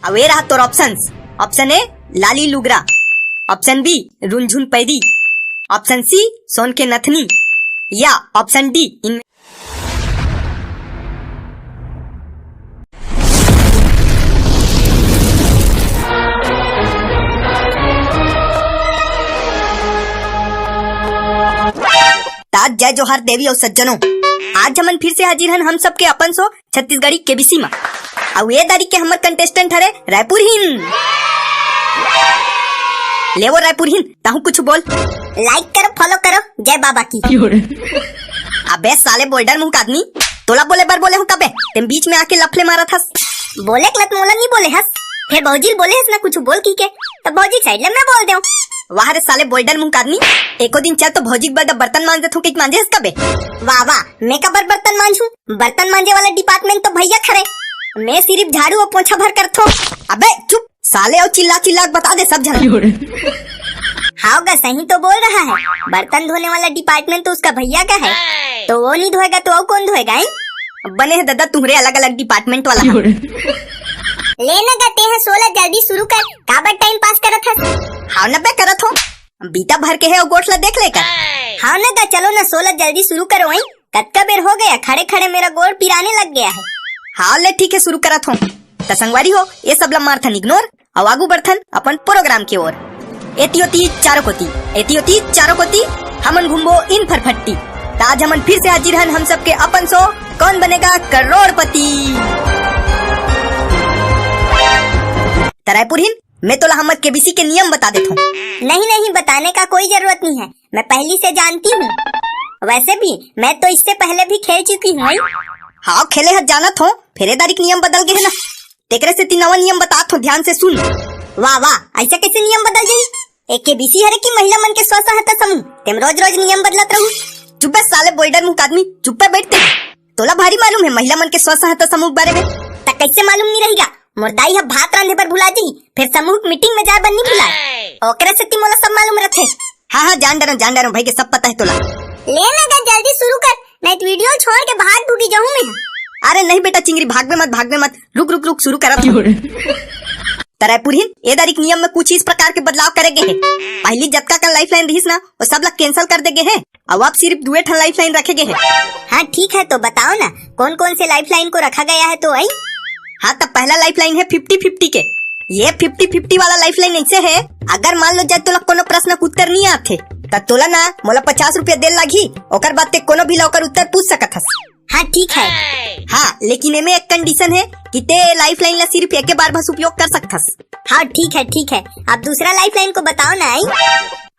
अब ये रहा तोर ऑप्शंस। ऑप्शन ए लाली लुगरा, option B रुलझुन Paidi, option C सोन के नथनी, या ऑप्शन डी इन ताज जय जोहार देवी और सज्जनों, आज हमन फिर से हाजिर हन हम सबके अपन सो छत्तीसगढ़ी केबीसी में। और ये दारी के हमर कंटेस्टेंट हरे रायपुर हिन। ले वो रायपुर हिन, ताहू कुछ बोल। लाइक करो, फॉलो करो, जय बाबा की। अबे साले बोल्डर मुंह का आदमी, तोला बोले बार बोले हूँ कबे? तुम बीच में आके लफले मारा था। बोले कलत मोला नहीं बोले हस, फिर भौजी बोले हस ना कुछ बोल की के, तब भौजी साइड ले मैं बोल दे। वाह रे साले बोल्डर मुंह का आदमी, एको दिन चल तो भौजी बड़ा बर्तन मांज दे, कि मांजे हस कबे? वाह वाह, मैं कबर बर्तन मांजू? बर्तन मांजे वाला डिपार्टमेंट तो भैया खड़े, मैं सिर्फ झाड़ू और पोछा भर करथो। अबे चुप साले, और चिल्ला चिल्ला बता दे सब जन। हाँ गा, सही तो बोल रहा है, बर्तन धोने वाला डिपार्टमेंट तो उसका भैया का है, तो वो नहीं धोएगा तो और कौन धोएगा? बने है दादा तुम्हारे अलग अलग डिपार्टमेंट वाला। लेना गाते हैं 16, जल्दी शुरू कर, काबर टाइम पास करत हस? हाँ ना बे करत हो, बीता भर के है और गोठला देख लेकर। हाँ ना गा, चलो ना 16 जल्दी शुरू करो। वही कत्का बेर हो गया, खड़े खड़े मेरा गोड़ पिराने लग गया है। हाँ ले ठीक है, शुरू करत हो। त संगवारी हो, ये सब ला मारथन इग्नोर, और आगू बढ़थन अपन प्रोग्राम की ओर। एतियोती चारों कोती हमन घूमबो इन फरफट्टी। आज हमन फिर से हाजिर हन हम सबके अपन सो कौन बनेगा करोड़पति। रायपुर हिन, मैं तोला हमर केबीसी के नियम बता देता हूँ। नहीं, बताने का कोई जरूरत नहीं है, मैं पहले से जानती हूँ। वैसे भी मैं तो इससे पहले भी खेल चुकी हूँ। हाँ खेले है जानत हो, फेरेदारी के नियम बदल गए है ना, तेकरे से तीनवा नियम बतात हो, ध्यान से सुन। वाह वाह, ऐसा कैसे नियम बदल गई? एक केबीसी हरे की महिला मन के स्व सहायता समूह, तुम रोज रोज नियम बदलत रहू। चुप है साले बोल्डर मुंह का आदमी, चुप है बैठते। तोला भारी मालूम है महिला मन के स्व सहायता समूह बारे में? त कैसे मालूम नहीं रहेगा? मुर्दाई है भात रांधे पर भुला दी, फिर समूह मीटिंग में जाए बन्नी भुला, ओकरे से मोला सब मालूम रखे। हाँ जान डरो भाई के सब पता है तोला। लेना गा, जल्दी शुरू कर, नहीं तो वीडियो छोड़ के भाग भूगी जाऊँ मैं। अरे नहीं बेटा चिंगरी, भाग में मत, रुक शुरू करा। रायपुर हिन, ये दारिक नियम में कुछ इस प्रकार के बदलाव करेगे है। पहली जतका का लाइफ लाइन रहीस ना, वो सब ला कैंसिल कर देगे है, अब आप सिर्फ 2 लाइफ लाइन रखेगे है। हाँ ठीक है, तो बताओ ना कौन कौन से लाइफ लाइन को रखा गया है? तो आई हाँ, तब पहला लाइफ लाइन है 50-50 के। ये 50-50 वाला लाइफ लाइन ऐसे है, अगर मान लो जब तोला कोनो प्रश्न का उत्तर नहीं आते तो तोला ना मोला 50 रुपया दे लागी, ओकर बाद ते कोनो भी लौकर उत्तर पूछ सकत हस। हाँ ठीक है। हाँ लेकिन एमे एक कंडीशन है कि ते लाइफ लाइन ला सिर्फ एक बार बस उपयोग कर सकथस। हाँ ठीक है, अब दूसरा लाइफ लाइन को बताओ ना। आई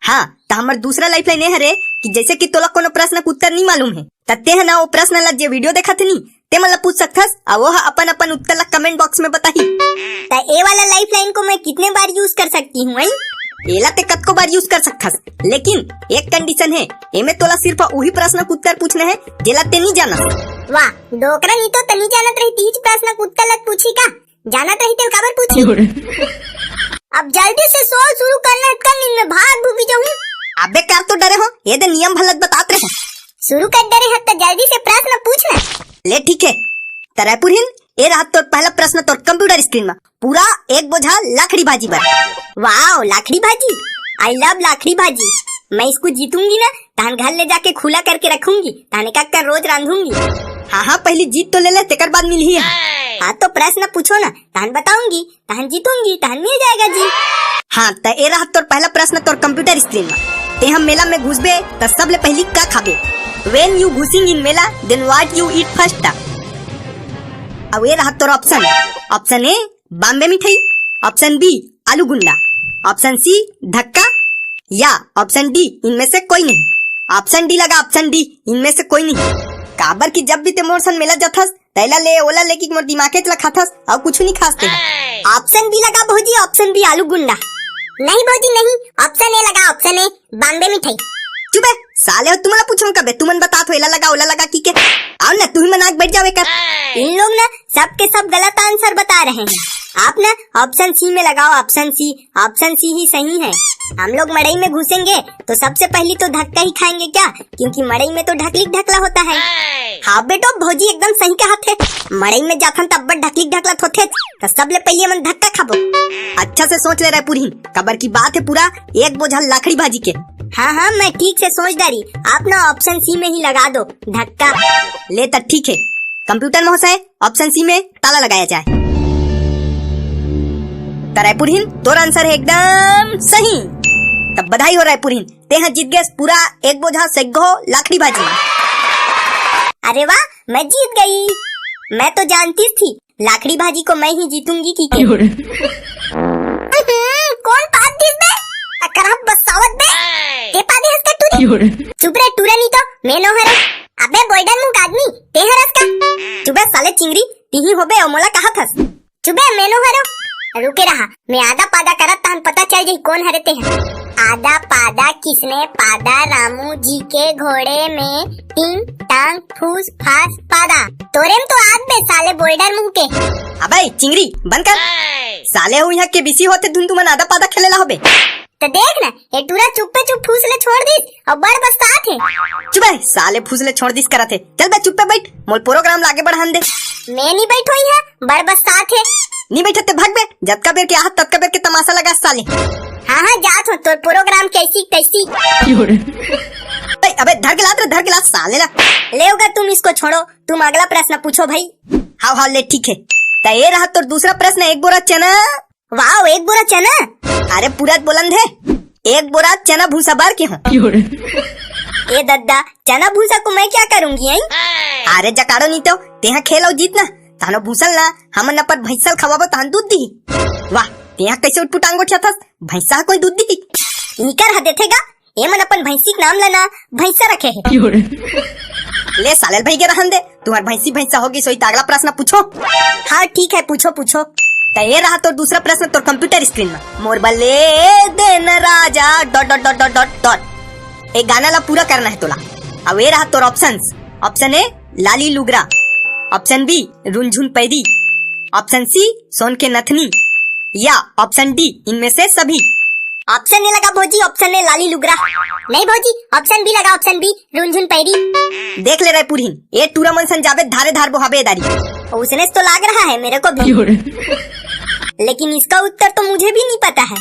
हाँ, तो हमार दूसरा लाइफ लाइन है हरे कि जैसे कि तोला कोनो प्रश्न का उत्तर नहीं मालूम है, तते है ना वो प्रश्न ला जो वीडियो देखा थे नहीं ते मतलब पूछ सकथस, और वो अपन उत्तर ला कमेंट बॉक्स में बताही। ये वाला लाइफ लाइन को मैं कितने बार यूज कर सकती हूँ? एला ते कतको बार यूज कर सकथस, लेकिन एक कंडीशन है, एमे तोला सिर्फ वही प्रश्न का उत्तर पूछने है जेला ते नहीं जाना। वाह, डोकरा नहीं तो तनी जानत रही, तीज प्रश्न का उत्तर लग पूछी का? जानत रही तो काबर पूछी? अब जल्दी से सोल शुरू करना, कल में भाग भूगी जाऊँ। अबे कर तो डरे हो, ये दे नियम भलत बताते रहे। शुरू कर डरे है तो जल्दी से प्रश्न पूछना। ले ठीक है, रायपुर हिन, ये रहा तो पहला प्रश्न तो कंप्यूटर स्क्रीन में पूरा एक बोझा लाखड़ी भाजी पर। वाह, लाखड़ी भाजी, आई लव लाखड़ी भाजी। मैं इसको जीतूंगी ना, तहन घर ले जाके खुला करके रखूंगी, तहने का रोज रांधूंगी। हाँ पहली जीत तो ले ले, तेकर बाद मिल ही है। हाँ तो प्रश्न पूछो ना, तहन बताऊंगी, तहन जीतूंगी, तहन मिल जाएगा जी। हाँ तो ये रहा तो पहला प्रश्न तो कंप्यूटर स्क्रीन में, ते हम मेला में घुसबे तो सबले पहली का खाबे? When you घुसिंग in Mela, then what you eat first? अब ये रहा तो ऑप्शन ए बॉम्बे मिठाई, ऑप्शन बी आलू गुंडा, ऑप्शन सी धक्का, या ऑप्शन डी इनमें से कोई नहीं। ऑप्शन डी लगा, ऑप्शन डी इनमें से कोई नहीं। काबर की जब भी ते मोर सन मेला जाथस तैला ले ओला ले की मोर दिमागे चला खाथस और कुछ नहीं खाते। ऑप्शन बी लगा भौजी, ऑप्शन बी आलू गुंडा। नहीं भौजी नहीं, ऑप्शन ए लगा, ऑप्शन ए बॉम्बे मिठाई। चुप है साले, तुम्हारा पूछूं कबे? तुमन बता तो एला लगा ओला लगा की के? आओ ना तू ही मनाक बैठ जावे कर। इन लोग ना सबके सब गलत आंसर बता रहे हैं। आप ना ऑप्शन सी में लगाओ, ऑप्शन सी ही सही है। हम लोग मड़ई में घुसेंगे तो सबसे पहले तो धक्का ही खाएंगे क्या, क्योंकि मड़ई में तो ढकलिक ढकला होता है। हाँ बेटो भौजी एकदम सही कहा थे, मड़ई में जाथन तब ढकलिक ढकलत होते तो सबले पहले मन धक्का खाबो। अच्छा से सोच ले रहे पुरहिन, कबर की बात है पूरा एक बोझा लाखड़ी भाजी के। हाँ मैं ठीक से सोच डारी, आप ना ऑप्शन सी में ही लगा दो धक्का। ले तब ठीक है, कंप्यूटर महाशय ऑप्शन सी में ताला लगाया जाए। रायपुरहीन तोरा आंसर है एकदम सही। तब बधाई हो रायपुरहीन, ते हैं जीत गए पूरा एक बोझा सेग्गो लाखड़ी भाजी। अरे वाह, मैं जीत गई। मैं तो जानती थी लाखड़ी भाजी को मैं ही जीतूंगी की कौन पाद दिस बे अकरा बसावत बे ते पादे हंस का टूरी चुप रे टूरा नहीं तो मैं नो हरे। अबे बॉयडन मुंह आदमी ते हरस का चुबे साले चिंगरी तीही होबे और मोला कहा थस चुबे मैं नो हरो। रुके रहा, मैं आधा पादा करत तहन पता चल जाई कौन हरते हैं। आधा पादा किसने पादा रामू जी के घोड़े में टिंग टांग फूस फास पादा। तोरेम तो आग बे साले बोल्डर मुंह के। अबे चिंगरी बंद कर, साले हो यहाँ के बिसी होते धुन तुमन आधा पादा खेलेला होबे। तो देख ना ये टूरा चुप्पे चुप फूसले छोड़ दी और बड़ बस्तात है। चुप साले फूसले छोड़ दिस करत है, चल बे चुप पे बैठ, मोल प्रोग्राम लागे बढ़ान दे। मैं नहीं बैठोई है, बड़ बस्तात है। नहीं बैठते भाग बे, जतका बेर के आहत ततका बेर के तमाशा लगा साले। हाँ जात हो तो प्रोग्राम कैसी कैसी। अबे धर गिलास साले ला। ले होगा तुम इसको छोड़ो, तुम अगला प्रश्न पूछो भाई। हाँ ले ठीक है, तो ये रहा तो दूसरा प्रश्न, एक बोरा चना। वाह एक बोरा चना, अरे पूरा बुलंद है, एक बोरा चना भूसा बार के हो। ये दद्दा चना भूसा को मैं क्या करूंगी आई? अरे जकाड़ो नहीं तो तेहा खेलो जीतना, तानो भूसल ना हमन न पर भैंसल खवाबो तान दूध दी। वाह तेहा कैसे उठ पुटांगो ठथस, भैंसा कोई दूध दी इकर हदे थेगा, ए मन अपन भैंसी के नाम लेना भैंसा रखे है। ले सालेल भाई के रहन दे, तुम्हार भैंसा होगी सोई अगला प्रश्न पूछो। हाँ ठीक है पूछो। तो ये रहा तो दूसरा प्रश्न तो कंप्यूटर स्क्रीन में, मोर बल्ले देन राजा dot dot dot dot dot dot. एक गाना ला पूरा करना है तोला। अब ये रहा तो ऑप्शंस, ऑप्शन ए लाली लुगरा, ऑप्शन बी रुनझुन पैदी, ऑप्शन सी सोन के नथनी, या ऑप्शन डी इनमें से सभी। ऑप्शन ए लगा भौजी, ऑप्शन ए लाली लुगरा। नहीं भौजी ऑप्शन बी लगा, ऑप्शन बी रुनझुन पैदी। देख ले रहे पुरहिन, ये टूरा मन सन जावे धारे धार बोहाबे दारी। उसने तो लाग रहा है मेरे को भी, लेकिन इसका उत्तर तो मुझे भी नहीं पता है।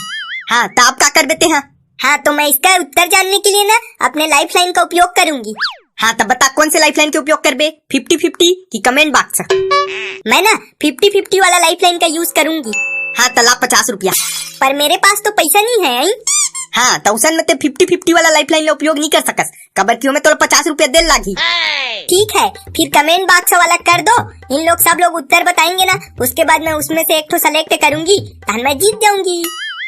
हाँ तो आप क्या कर देते हैं? हाँ तो मैं इसका उत्तर जानने के लिए ना अपने लाइफ लाइन का उपयोग करूंगी। हाँ तब बता कौन से लाइफ लाइन के उपयोग कर बे, 50-50 की कमेंट बॉक्स? मैं ना 50-50 वाला लाइफ लाइन का यूज करूंगी। हाँ तला 50 रुपया, पर मेरे पास तो पैसा नहीं है आई? हाँ तो उसन में 50-50 वाला लाइफ लाइन उपयोग नहीं कर सकस, कबर क्यों में तो 50 रुपया दे लागी। ठीक है फिर कमेंट बॉक्स वाला कर दो, इन लोग सब लोग उत्तर बताएंगे ना, उसके बाद मैं उसमें से एक ठो सेलेक्ट करूंगी, तो मैं जीत जाऊंगी।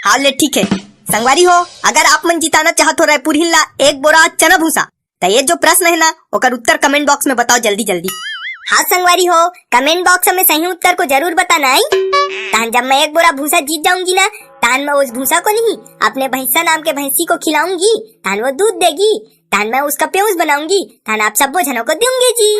हाँ ले ठीक है संगवारी हो, अगर आप मन जिताना चाहत हो रायपुर हिला एक बोरा चना भूसा, तो ये जो प्रश्न है ना ओकर उत्तर कमेंट बॉक्स में बताओ जल्दी जल्दी। हाँ संगवारी हो, कमेंट बॉक्स में सही उत्तर को जरूर बताना आई। तान जब मैं एक बोरा भूसा जीत जाऊंगी ना, तान मैं उस भूसा को नहीं अपने भैंसा नाम के भैंसी को खिलाऊंगी, तान वो दूध देगी, तान मैं उसका पेऊस बनाऊंगी, तान आप सब जनों को दूंगी जी।